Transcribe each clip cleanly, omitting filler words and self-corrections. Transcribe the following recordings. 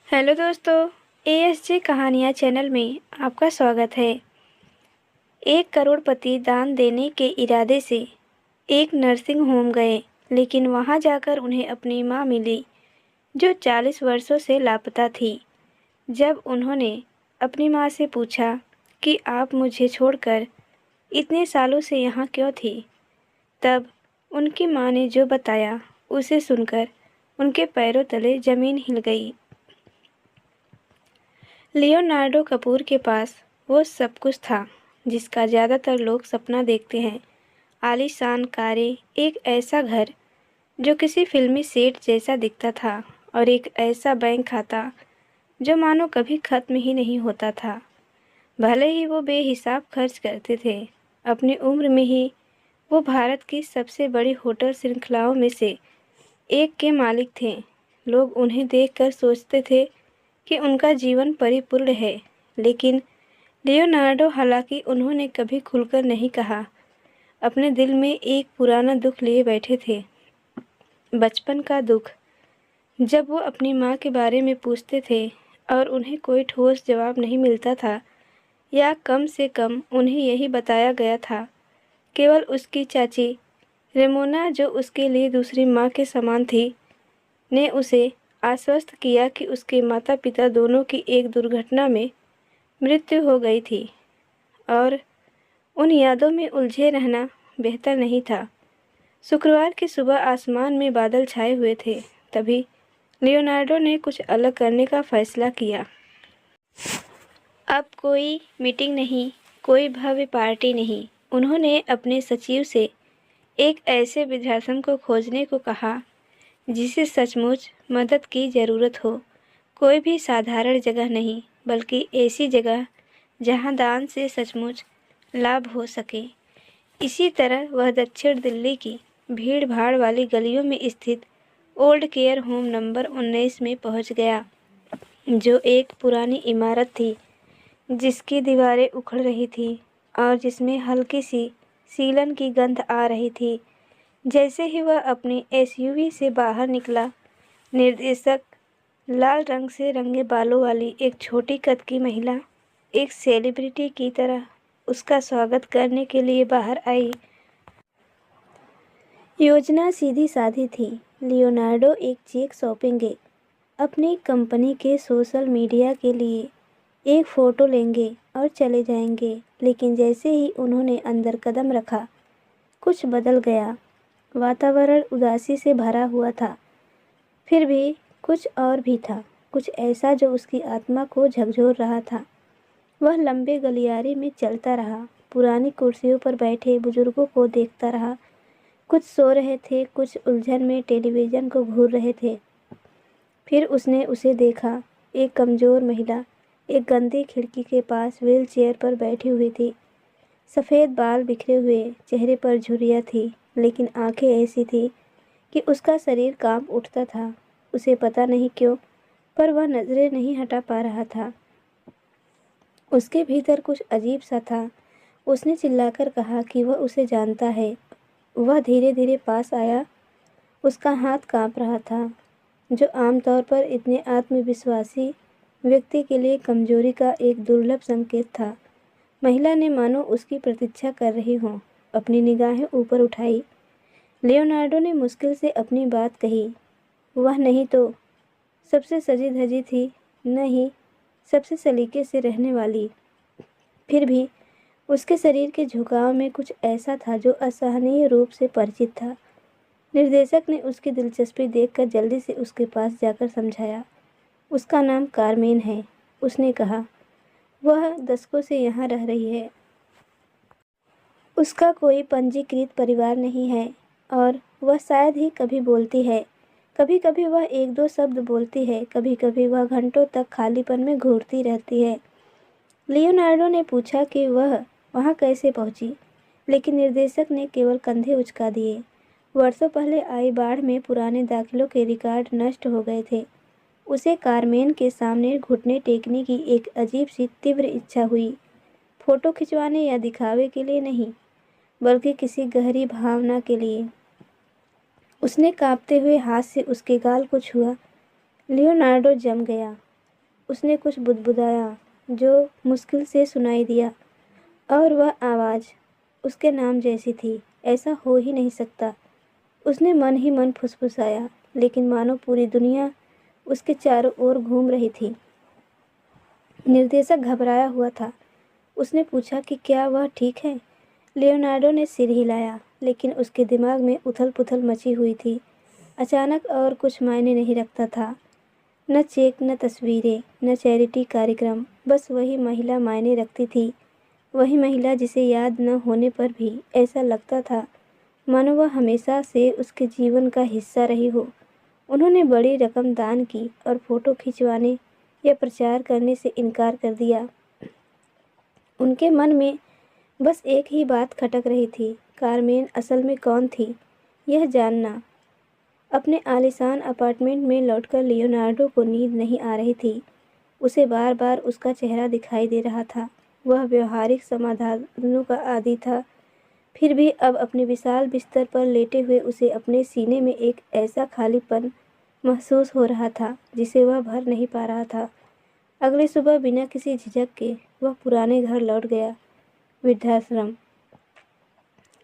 Hello दोस्तों, ASJ कहानियाँ channel में आपका स्वागत है। एक करोड़पति दान देने के इरादे से एक नर्सिंग होम गए, लेकिन वहां जाकर उन्हें अपनी माँ मिली जो 40 वर्षों से लापता थी। जब उन्होंने अपनी माँ से पूछा कि आप मुझे छोड़कर इतने सालों से यहाँ क्यों थी, तब उनकी माँ ने जो बताया उसे सुनकर उनके पैरों तले ज़मीन हिल गई। लियोनार्डो कपूर के पास वो सब कुछ था जिसका ज़्यादातर लोग सपना देखते हैं। आलीशान कारें, एक ऐसा घर जो किसी फिल्मी सेट जैसा दिखता था, और एक ऐसा बैंक खाता जो मानो कभी ख़त्म ही नहीं होता था। भले ही वो बेहिसाब खर्च करते थे, अपनी उम्र में ही वो भारत की सबसे बड़ी होटल श्रृंखलाओं में से एक के मालिक थे। लोग उन्हें देखकर सोचते थे कि उनका जीवन परिपूर्ण है, लेकिन लियोनार्डो, हालांकि उन्होंने कभी खुलकर नहीं कहा, अपने दिल में एक पुराना दुख लिए बैठे थे। बचपन का दुख। जब वो अपनी माँ के बारे में पूछते थे और उन्हें कोई ठोस जवाब नहीं मिलता था, या कम से कम उन्हें यही बताया गया था, केवल उसकी चाची रेमोना, जो उसके लिए दूसरी माँ के समान थी, ने उसे आश्वस्त किया कि उसके माता पिता दोनों की एक दुर्घटना में मृत्यु हो गई थी, और उन यादों में उलझे रहना बेहतर नहीं था। शुक्रवार की सुबह आसमान में बादल छाए हुए थे। तभी लियोनार्डो ने कुछ अलग करने का फैसला किया। अब कोई मीटिंग नहीं, कोई भव्य पार्टी नहीं। उन्होंने अपने सचिव से एक ऐसे वृद्धाश्रम को खोजने को कहा जिसे सचमुच मदद की ज़रूरत हो। कोई भी साधारण जगह नहीं, बल्कि ऐसी जगह जहां दान से सचमुच लाभ हो सके। इसी तरह वह दक्षिण दिल्ली की भीड़ भाड़ वाली गलियों में स्थित ओल्ड केयर होम नंबर 19 में पहुंच गया, जो एक पुरानी इमारत थी जिसकी दीवारें उखड़ रही थी और जिसमें हल्की सी सीलन की गंध आ रही थी। जैसे ही वह अपनी एसयूवी से बाहर निकला, निर्देशक, लाल रंग से रंगे बालों वाली एक छोटी कद की महिला, एक सेलिब्रिटी की तरह उसका स्वागत करने के लिए बाहर आई। योजना सीधी साधी थी। लियोनार्डो एक चेक सौंपेंगे, अपनी कंपनी के सोशल मीडिया के लिए एक फ़ोटो लेंगे और चले जाएंगे। लेकिन जैसे ही उन्होंने अंदर कदम रखा, कुछ बदल गया। वातावरण उदासी से भरा हुआ था। फिर भी कुछ और भी था, कुछ ऐसा जो उसकी आत्मा को झकझोर रहा था। वह लंबे गलियारे में चलता रहा, पुरानी कुर्सियों पर बैठे बुजुर्गों को देखता रहा। कुछ सो रहे थे, कुछ उलझन में टेलीविज़न को घूर रहे थे। फिर उसने उसे देखा, एक कमज़ोर महिला एक गंदी खिड़की के पास व्हील चेयर पर बैठी हुई थी। सफ़ेद बाल बिखरे हुए, चेहरे पर झुर्रियाँ थी, लेकिन आंखें ऐसी थी कि उसका शरीर कांप उठता था। उसे पता नहीं क्यों, पर वह नज़रें नहीं हटा पा रहा था। उसके भीतर कुछ अजीब सा था। उसने चिल्लाकर कहा कि वह उसे जानता है। वह धीरे धीरे पास आया। उसका हाथ कांप रहा था, जो आमतौर पर इतने आत्मविश्वासी व्यक्ति के लिए कमजोरी का एक दुर्लभ संकेत था। महिला ने मानो उसकी प्रतीक्षा कर रही हो अपनी निगाहें ऊपर उठाई। लियोनार्डो ने मुश्किल से अपनी बात कही। वह नहीं तो सबसे सजी धजी थी, न ही सबसे सलीके से रहने वाली। फिर भी उसके शरीर के झुकाव में कुछ ऐसा था जो असहनीय रूप से परिचित था। निर्देशक ने उसकी दिलचस्पी देखकर जल्दी से उसके पास जाकर समझाया। उसका नाम कारमेन है, उसने कहा। वह दशकों से यहाँ रह रही है। उसका कोई पंजीकृत परिवार नहीं है, और वह शायद ही कभी बोलती है। कभी कभी वह एक दो शब्द बोलती है, कभी कभी वह घंटों तक खालीपन में घूरती रहती है। लियोनार्डो ने पूछा कि वह वहाँ कैसे पहुँची, लेकिन निर्देशक ने केवल कंधे उचका दिए। वर्षों पहले आई बाढ़ में पुराने दाखिलों के रिकॉर्ड नष्ट हो गए थे। उसे कारमेन के सामने घुटने टेकने की एक अजीब सी तीव्र इच्छा हुई। फोटो खिंचवाने या दिखावे के लिए नहीं, बल्कि किसी गहरी भावना के लिए। उसने कांपते हुए हाथ से उसके गाल को छुआ। लियोनार्डो जम गया। उसने कुछ बुदबुदाया जो मुश्किल से सुनाई दिया, और वह आवाज़ उसके नाम जैसी थी। ऐसा हो ही नहीं सकता। उसने मन ही मन फुसफुसाया, लेकिन मानो पूरी दुनिया उसके चारों ओर घूम रही थी। निर्देशक घबराया हुआ था। उसने पूछा कि क्या वह ठीक है। लियोनार्डो ने सिर हिलाया, लेकिन उसके दिमाग में उथल-पुथल मची हुई थी। अचानक और कुछ मायने नहीं रखता था। न चेक, न तस्वीरें, न चैरिटी कार्यक्रम, बस वही महिला मायने रखती थी। वही महिला जिसे याद न होने पर भी ऐसा लगता था मानो वह हमेशा से उसके जीवन का हिस्सा रही हो। उन्होंने बड़ी रकम दान की और फ़ोटो खिंचवाने या प्रचार करने से इनकार कर दिया। उनके मन में बस एक ही बात खटक रही थी, कारमेन असल में कौन थी, यह जानना। अपने आलीशान अपार्टमेंट में लौटकर लियोनार्डो को नींद नहीं आ रही थी। उसे बार-बार उसका चेहरा दिखाई दे रहा था। वह व्यावहारिक समाधानों का आदी था, फिर भी अब अपने विशाल बिस्तर पर लेटे हुए उसे अपने सीने में एक ऐसा खालीपन महसूस हो रहा था जिसे वह भर नहीं पा रहा था। अगली सुबह बिना किसी झिझक के वह पुराने घर लौट गया, वृद्धाश्रम।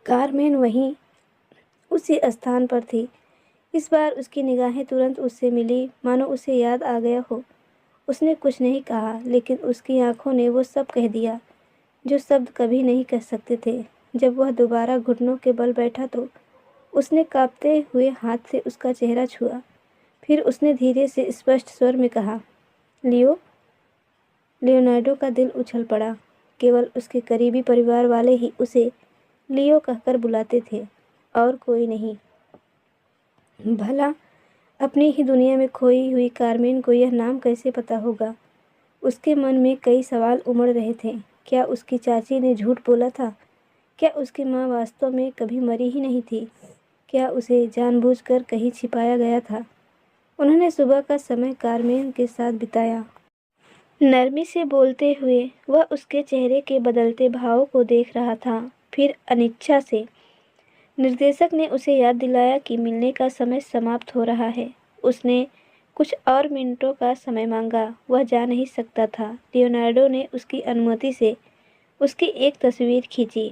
कारमेन वहीं उसी स्थान पर थी। इस बार उसकी निगाहें तुरंत उससे मिली, मानो उसे याद आ गया हो। उसने कुछ नहीं कहा, लेकिन उसकी आंखों ने वो सब कह दिया जो शब्द कभी नहीं कह सकते थे। जब वह दोबारा घुटनों के बल बैठा तो उसने कांपते हुए हाथ से उसका चेहरा छुआ। फिर उसने धीरे से स्पष्ट स्वर में कहा, लियो। लियोनार्डो का दिल उछल पड़ा। केवल उसके करीबी परिवार वाले ही उसे लियो कहकर बुलाते थे, और कोई नहीं। भला अपनी ही दुनिया में खोई हुई कारमेन को यह नाम कैसे पता होगा? उसके मन में कई सवाल उमड़ रहे थे। क्या उसकी चाची ने झूठ बोला था? क्या उसकी माँ वास्तव में कभी मरी ही नहीं थी? क्या उसे जानबूझकर कहीं छिपाया गया था? उन्होंने सुबह का समय कारमेन के साथ बिताया। नरमी से बोलते हुए वह उसके चेहरे के बदलते भावों को देख रहा था। फिर अनिच्छा से निर्देशक ने उसे याद दिलाया कि मिलने का समय समाप्त हो रहा है। उसने कुछ और मिनटों का समय मांगा। वह जा नहीं सकता था। लियोनार्डो ने उसकी अनुमति से उसकी एक तस्वीर खींची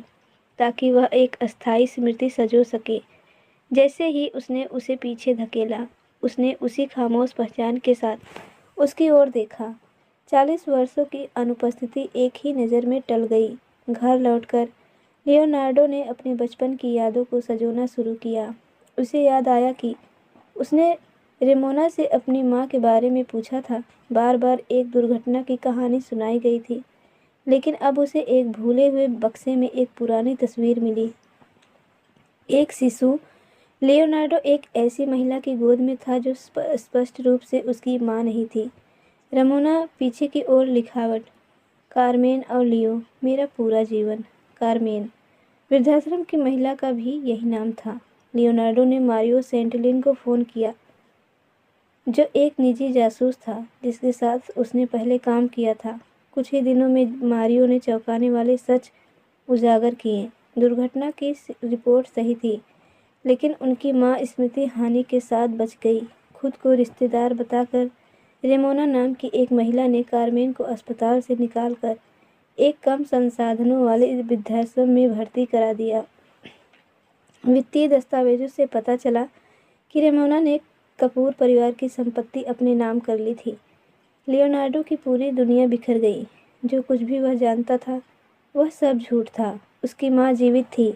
ताकि वह एक अस्थायी स्मृति सजो सके। जैसे ही उसने उसे पीछे धकेला, उसने उसी खामोश पहचान के साथ उसकी ओर देखा। 40 वर्षों की अनुपस्थिति एक ही नज़र में टल गई। घर लौटकर लियोनार्डो ने अपने बचपन की यादों को सजोना शुरू किया। उसे याद आया कि उसने रेमोना से अपनी माँ के बारे में पूछा था। बार बार एक दुर्घटना की कहानी सुनाई गई थी, लेकिन अब उसे एक भूले हुए बक्से में एक पुरानी तस्वीर मिली। एक शिशु। लियोनार्डो एक ऐसी महिला की गोद में था जो स्पष्ट रूप से उसकी माँ नहीं थी। रेमोना पीछे की ओर लिखावट, कारमेन और लियो, मेरा पूरा जीवन। कारमेन वृद्धाश्रम की महिला का भी यही नाम था। लियोनार्डो ने मारियो सेंटलिन को फ़ोन किया, जो एक निजी जासूस था जिसके साथ उसने पहले काम किया था। कुछ ही दिनों में मारियो ने चौंकाने वाले सच उजागर किए। दुर्घटना की रिपोर्ट सही थी, लेकिन उनकी माँ स्मृति हानि के साथ बच गई। खुद को रिश्तेदार बताकर रेमोना नाम की एक महिला ने कारमेन को अस्पताल से निकालकर एक कम संसाधनों वाले वृद्धाश्रम में भर्ती करा दिया। वित्तीय दस्तावेजों से पता चला कि रेमोना ने कपूर परिवार की संपत्ति अपने नाम कर ली थी। लियोनार्डो की पूरी दुनिया बिखर गई। जो कुछ भी वह जानता था वह सब झूठ था। उसकी माँ जीवित थी।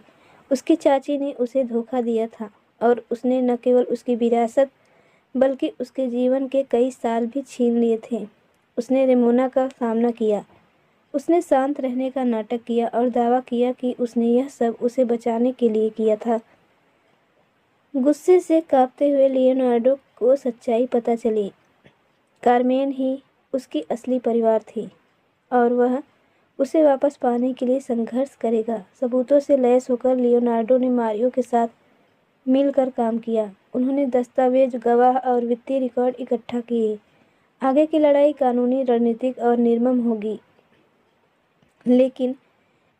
उसकी चाची ने उसे धोखा दिया था, और उसने न केवल उसकी विरासत बल्कि उसके जीवन के कई साल भी छीन लिए थे। उसने रेमोना का सामना किया। उसने शांत रहने का नाटक किया और दावा किया कि उसने यह सब उसे बचाने के लिए किया था। गुस्से से कांपते हुए लियोनार्डो को सच्चाई पता चली। कारमेन ही उसकी असली परिवार थी, और वह उसे वापस पाने के लिए संघर्ष करेगा। सबूतों से लैस होकर लियोनार्डो ने मारियो के साथ मिलकर काम किया। उन्होंने दस्तावेज, गवाह और वित्तीय रिकॉर्ड इकट्ठा किए। आगे की लड़ाई कानूनी, रणनीतिक और निर्मम होगी, लेकिन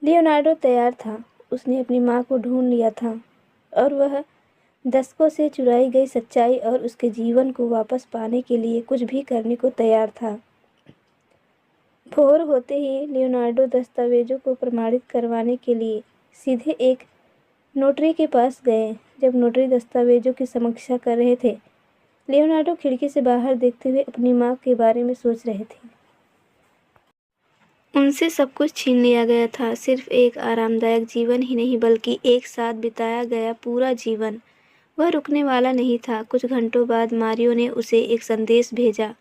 लियोनार्डो तैयार था। उसने अपनी माँ को ढूंढ लिया था, और वह दशकों से चुराई गई सच्चाई और उसके जीवन को वापस पाने के लिए कुछ भी करने को तैयार था। भोर होते ही लियोनार्डो दस्तावेजों को प्रमाणित करवाने के लिए सीधे एक नोटरी के पास गए। जब नोटरी दस्तावेजों की समीक्षा कर रहे थे, लियोनार्डो खिड़की से बाहर देखते हुए अपनी माँ के बारे में सोच रहे थे। उनसे सब कुछ छीन लिया गया था, सिर्फ एक आरामदायक जीवन ही नहीं बल्कि एक साथ बिताया गया पूरा जीवन। वह रुकने वाला नहीं था। कुछ घंटों बाद मारियो ने उसे एक संदेश भेजा।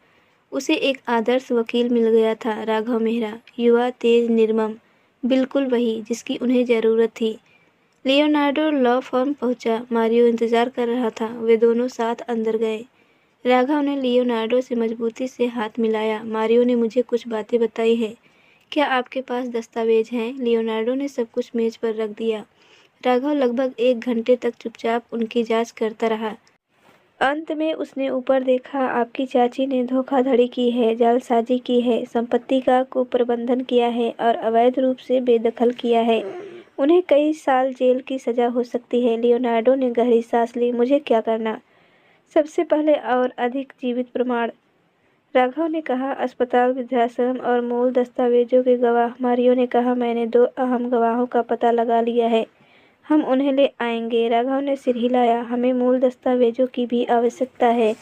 उसे एक आदर्श वकील मिल गया था, राघव मेहरा, युवा, तेज, निर्मम, बिल्कुल वही जिसकी उन्हें ज़रूरत थी। लियोनार्डो लॉ फर्म पहुंचा। मारियो इंतज़ार कर रहा था। वे दोनों साथ अंदर गए। राघव ने लियोनार्डो से मजबूती से हाथ मिलाया। मारियो ने मुझे कुछ बातें बताई हैं। क्या आपके पास दस्तावेज हैं? लियोनार्डो ने सब कुछ मेज पर रख दिया। राघव लगभग 1 घंटे तक चुपचाप उनकी जांच करता रहा। अंत में उसने ऊपर देखा। आपकी चाची ने धोखाधड़ी की है, जालसाजी की है, संपत्ति का कुप्रबंधन किया है और अवैध रूप से बेदखल किया है। उन्हें कई साल जेल की सजा हो सकती है। लियोनार्डो ने गहरी सांस ली। मुझे क्या करना? सबसे पहले और अधिक जीवित प्रमाण, राघव ने कहा। अस्पताल, वृद्धाश्रम और मूल दस्तावेजों के गवाह। मारियो ने कहा, मैंने 2 अहम गवाहों का पता लगा लिया है। हम उन्हें ले आएंगे। राघव ने सिर हिलाया। हमें मूल दस्तावेजों की भी आवश्यकता है।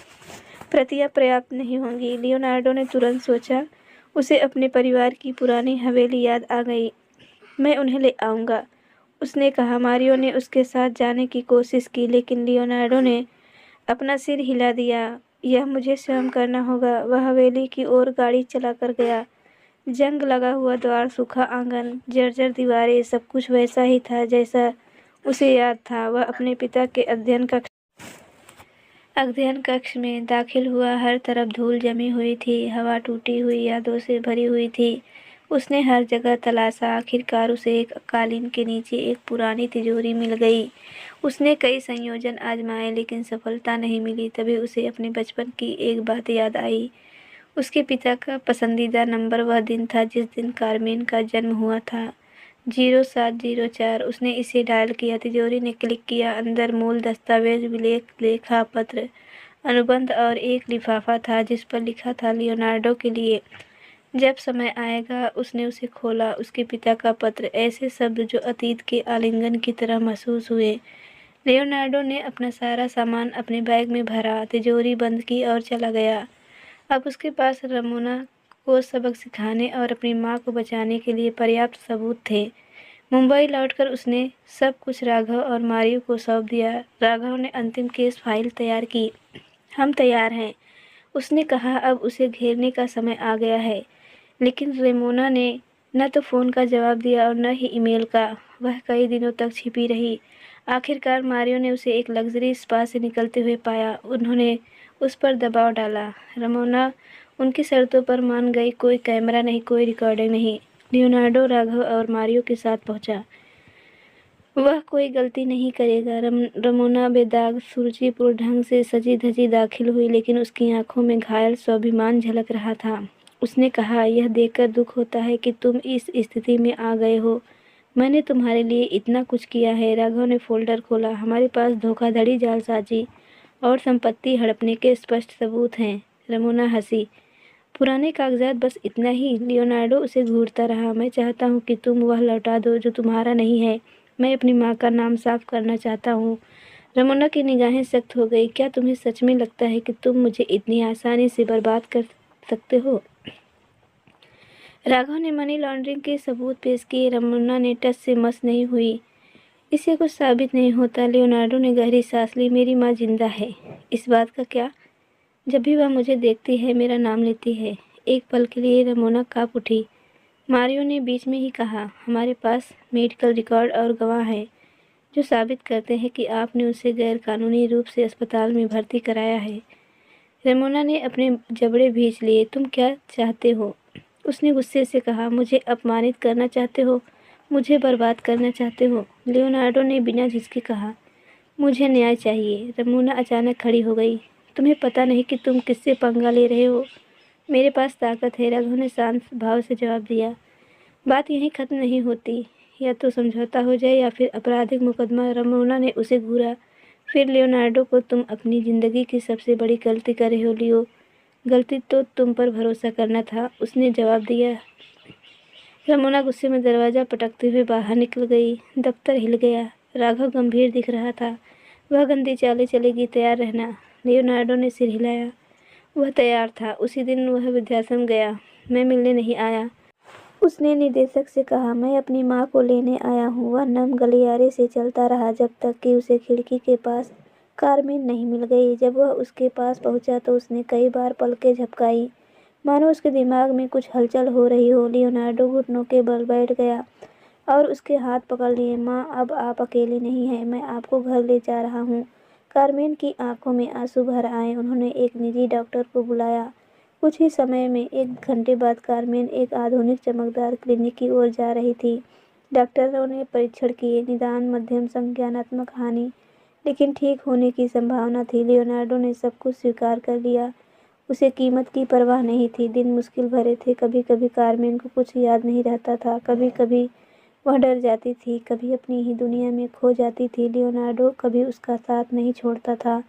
प्रतियां पर्याप्त नहीं होंगी। लियोनार्डो ने तुरंत सोचा। उसे अपने परिवार की पुरानी हवेली याद आ गई। मैं उन्हें ले आऊँगा, उसने कहा। मारियो ने उसके साथ जाने की कोशिश की, लेकिन लियोनार्डो ने अपना सिर हिला दिया। यह मुझे स्वयं करना होगा। वह हवेली की ओर गाड़ी चलाकर गया। जंग लगा हुआ द्वार, सूखा आंगन, जर्जर दीवारें, सब कुछ वैसा ही था जैसा उसे याद था। वह अपने पिता के अध्ययन कक्ष में दाखिल हुआ। हर तरफ धूल जमी हुई थी। हवा टूटी हुई यादों से भरी हुई थी। उसने हर जगह तलाशा। आखिरकार उसे एक कालीन के नीचे एक पुरानी तिजोरी मिल गई। उसने कई संयोजन आजमाए, लेकिन सफलता नहीं मिली। तभी उसे अपने बचपन की एक बात याद आई। उसके पिता का पसंदीदा नंबर वह दिन था जिस दिन कार्मेन का जन्म हुआ था, 0704। उसने इसे डायल किया। तिजोरी ने क्लिक किया। अंदर मूल दस्तावेज, विलेख, लेखा पत्र, अनुबंध और एक लिफाफा था जिस पर लिखा था, लियोनार्डो के लिए। जब समय आएगा। उसने उसे खोला। उसके पिता का पत्र, ऐसे शब्द जो अतीत के आलिंगन की तरह महसूस हुए। लियोनार्डो ने अपना सारा सामान अपने बैग में भरा, तिजोरी बंद की और चला गया। अब उसके पास रमोना को सबक सिखाने और अपनी माँ को बचाने के लिए पर्याप्त सबूत थे। मुंबई लौटकर उसने सब कुछ राघव और मारियो को सौंप दिया। राघव ने अंतिम केस फाइल तैयार की। हम तैयार हैं, उसने कहा। अब उसे घेरने का समय आ गया है। लेकिन रेमोना ने न तो फ़ोन का जवाब दिया और न ही ईमेल का। वह कई दिनों तक छिपी रही। आखिरकार मारियो ने उसे एक लग्जरी स्पा से निकलते हुए पाया। उन्होंने उस पर दबाव डाला। रेमोना उनकी शर्तों पर मान गई। कोई कैमरा नहीं, कोई रिकॉर्डिंग नहीं। लियोनार्डो राघव और मारियो के साथ पहुंचा। वह कोई गलती नहीं करेगा। रमोना बेदाग, सुरुचिपूर्ण ढंग से सजी धजी दाखिल हुई, लेकिन उसकी आंखों में घायल स्वाभिमान झलक रहा था। उसने कहा, यह देखकर दुख होता है कि तुम इस स्थिति में आ गए हो। मैंने तुम्हारे लिए इतना कुछ किया है। राघव ने फोल्डर खोला। हमारे पास धोखाधड़ी, जालसाजी और संपत्ति हड़पने के स्पष्ट सबूत हैं। रमोना हंसी। पुराने कागजात, बस इतना ही? लियोनार्डो उसे घूरता रहा। मैं चाहता हूँ कि तुम वह लौटा दो जो तुम्हारा नहीं है। मैं अपनी माँ का नाम साफ करना चाहता हूँ। रमोना की निगाहें सख्त हो गई। क्या तुम्हें सच में लगता है कि तुम मुझे इतनी आसानी से बर्बाद कर सकते हो? राघव ने मनी लॉन्ड्रिंग के सबूत पेश किए। रमोना ने टस से मस नहीं हुई। इससे कुछ साबित नहीं होता। लियोनार्डो ने गहरी सांस ली। मेरी माँ जिंदा है। इस बात का क्या? जब भी वह मुझे देखती है, मेरा नाम लेती है। एक पल के लिए रमोना काँप उठी। मारियो ने बीच में ही कहा, हमारे पास मेडिकल रिकॉर्ड और गवाह हैं जो साबित करते हैं कि आपने उसे गैरकानूनी रूप से अस्पताल में भर्ती कराया है। रेमोना ने अपने जबड़े भींच लिए। तुम क्या चाहते हो? उसने गुस्से से कहा। मुझे अपमानित करना चाहते हो? मुझे बर्बाद करना चाहते हो? लियोनार्डो ने बिना झिझके कहा, मुझे न्याय चाहिए। रेमोना अचानक खड़ी हो गई। तुम्हें पता नहीं कि तुम किससे पंगा ले रहे हो? मेरे पास ताकत है, राघव ने शांत भाव से जवाब दिया। बात यहीं खत्म नहीं होती। या तो समझौता हो जाए या फिर आपराधिक मुकदमा। रमोना ने उसे घूरा। फिर लियोनार्डो को, तुम अपनी ज़िंदगी की सबसे बड़ी गलती कर रहे हो लियो। गलती तो तुम पर भरोसा करना था, उसने जवाब दिया। रमोना गुस्से में दरवाज़ा पटकते हुए बाहर निकल गई। दफ्तर हिल गया। राघव गंभीर दिख रहा था। वह गंदी चालें चलेगी, तैयार रहना। लियोनार्डो ने सिर हिलाया। वह तैयार था। उसी दिन वह वृद्धाश्रम गया। मैं मिलने नहीं आया, उसने निदेशक से कहा। मैं अपनी माँ को लेने आया हूँ। वह नम गलियारे से चलता रहा जब तक कि उसे खिड़की के पास कारमेन नहीं मिल गई। जब वह उसके पास पहुँचा तो उसने कई बार पलकें झपकाई, मानो उसके दिमाग में कुछ हलचल हो रही हो। लियोनार्डो घुटनों के बल बैठ गया और उसके हाथ पकड़ लिए। माँ, अब आप अकेली नहीं हैं, मैं आपको घर ले जा रहा हूँ। कारमेन की आंखों में आंसू भर आए। उन्होंने एक निजी डॉक्टर को बुलाया। कुछ ही समय में, 1 घंटे बाद, कारमेन एक आधुनिक चमकदार क्लिनिक की ओर जा रही थी। डॉक्टरों ने परीक्षण किए। निदान मध्यम संज्ञानात्मक हानि, लेकिन ठीक होने की संभावना थी। लियोनार्डो ने सब कुछ स्वीकार कर लिया। उसे कीमत की परवाह नहीं थी। दिन मुश्किल भरे थे। कभी कभी कारमेन को कुछ याद नहीं रहता था। कभी कभी वह डर जाती थी, कभी अपनी ही दुनिया में खो जाती थी। लियोनार्डो कभी उसका साथ नहीं छोड़ता था।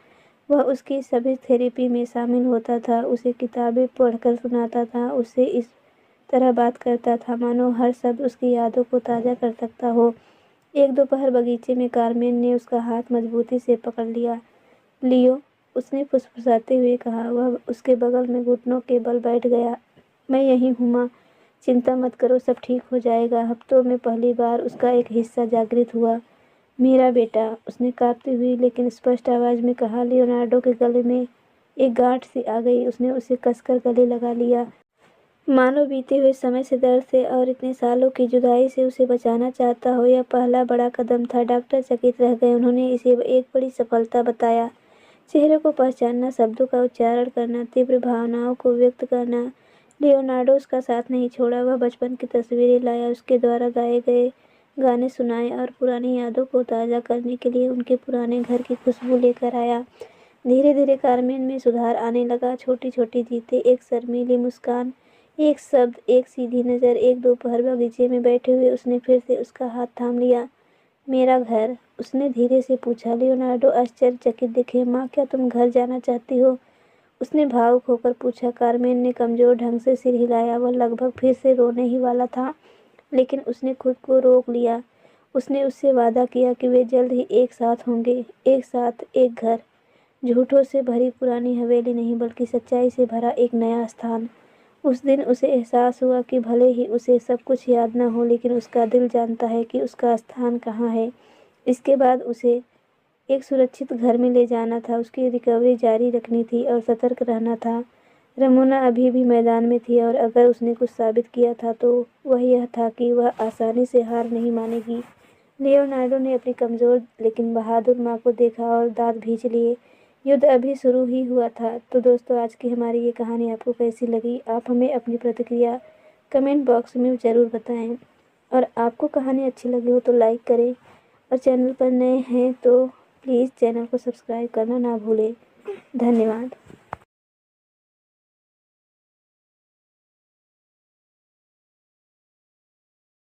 वह उसकी सभी थेरेपी में शामिल होता था, उसे किताबें पढ़कर सुनाता था, उससे इस तरह बात करता था मानो हर शब्द उसकी यादों को ताज़ा कर सकता हो। एक दोपहर बगीचे में कारमेन ने उसका हाथ मजबूती से पकड़ लिया। लियो, उसने फुसफुसाते हुए कहा। वह उसके बगल में घुटनों के बल बैठ गया। मैं यहीं हूँ माँ, चिंता मत करो, सब ठीक हो जाएगा। हफ्तों में पहली बार उसका एक हिस्सा जागृत हुआ। मेरा बेटा, उसने कांपती हुई लेकिन स्पष्ट आवाज़ में कहा। लियोनार्डो के गले में एक गांठ सी आ गई। उसने उसे कसकर गले लगा लिया, मानो बीते हुए समय से, दर्द से और इतने सालों की जुदाई से उसे बचाना चाहता हो। यह पहला बड़ा कदम था। डॉक्टर चकित रह गए। उन्होंने इसे एक बड़ी सफलता बताया। चेहरे को पहचानना, शब्दों का उच्चारण करना, तीव्र भावनाओं को व्यक्त करना। लियोनार्डो उसका साथ नहीं छोड़ा। वह बचपन की तस्वीरें लाया, उसके द्वारा गाए गए गाने सुनाए और पुरानी यादों को ताज़ा करने के लिए उनके पुराने घर की खुशबू लेकर आया। धीरे धीरे कारमेन में सुधार आने लगा। छोटी छोटी जीतें, एक शर्मीली मुस्कान, एक शब्द, एक सीधी नज़र। एक दोपहर बगीचे में बैठे हुए उसने फिर से उसका हाथ थाम लिया। मेरा घर, उसने धीरे से पूछा। लियोनार्डो आश्चर्यचकित दिखे। माँ, क्या तुम घर जाना चाहती हो? उसने भावुक होकर पूछा। कारमेन ने कमजोर ढंग से सिर हिलाया। वह लगभग फिर से रोने ही वाला था, लेकिन उसने खुद को रोक लिया। उसने उससे वादा किया कि वे जल्द ही एक साथ होंगे, एक साथ, एक घर। झूठों से भरी पुरानी हवेली नहीं, बल्कि सच्चाई से भरा एक नया स्थान। उस दिन उसे एहसास हुआ कि भले ही उसे सब कुछ याद न हो, लेकिन उसका दिल जानता है कि उसका स्थान कहाँ है। इसके बाद उसे एक सुरक्षित घर में ले जाना था, उसकी रिकवरी जारी रखनी थी और सतर्क रहना था। रमोना अभी भी मैदान में थी, और अगर उसने कुछ साबित किया था तो वह यह था कि वह आसानी से हार नहीं मानेगी। लियोनार्डो ने अपनी कमज़ोर लेकिन बहादुर माँ को देखा और दांत भींच लिए। युद्ध अभी शुरू ही हुआ था। तो दोस्तों, आज की हमारी ये कहानी आपको कैसी लगी? आप हमें अपनी प्रतिक्रिया कमेंट बॉक्स में ज़रूर बताएं। और आपको कहानी अच्छी लगी हो तो लाइक करें, और चैनल पर नए हैं तो प्लीज़ चैनल को सब्सक्राइब करना ना भूलें। धन्यवाद।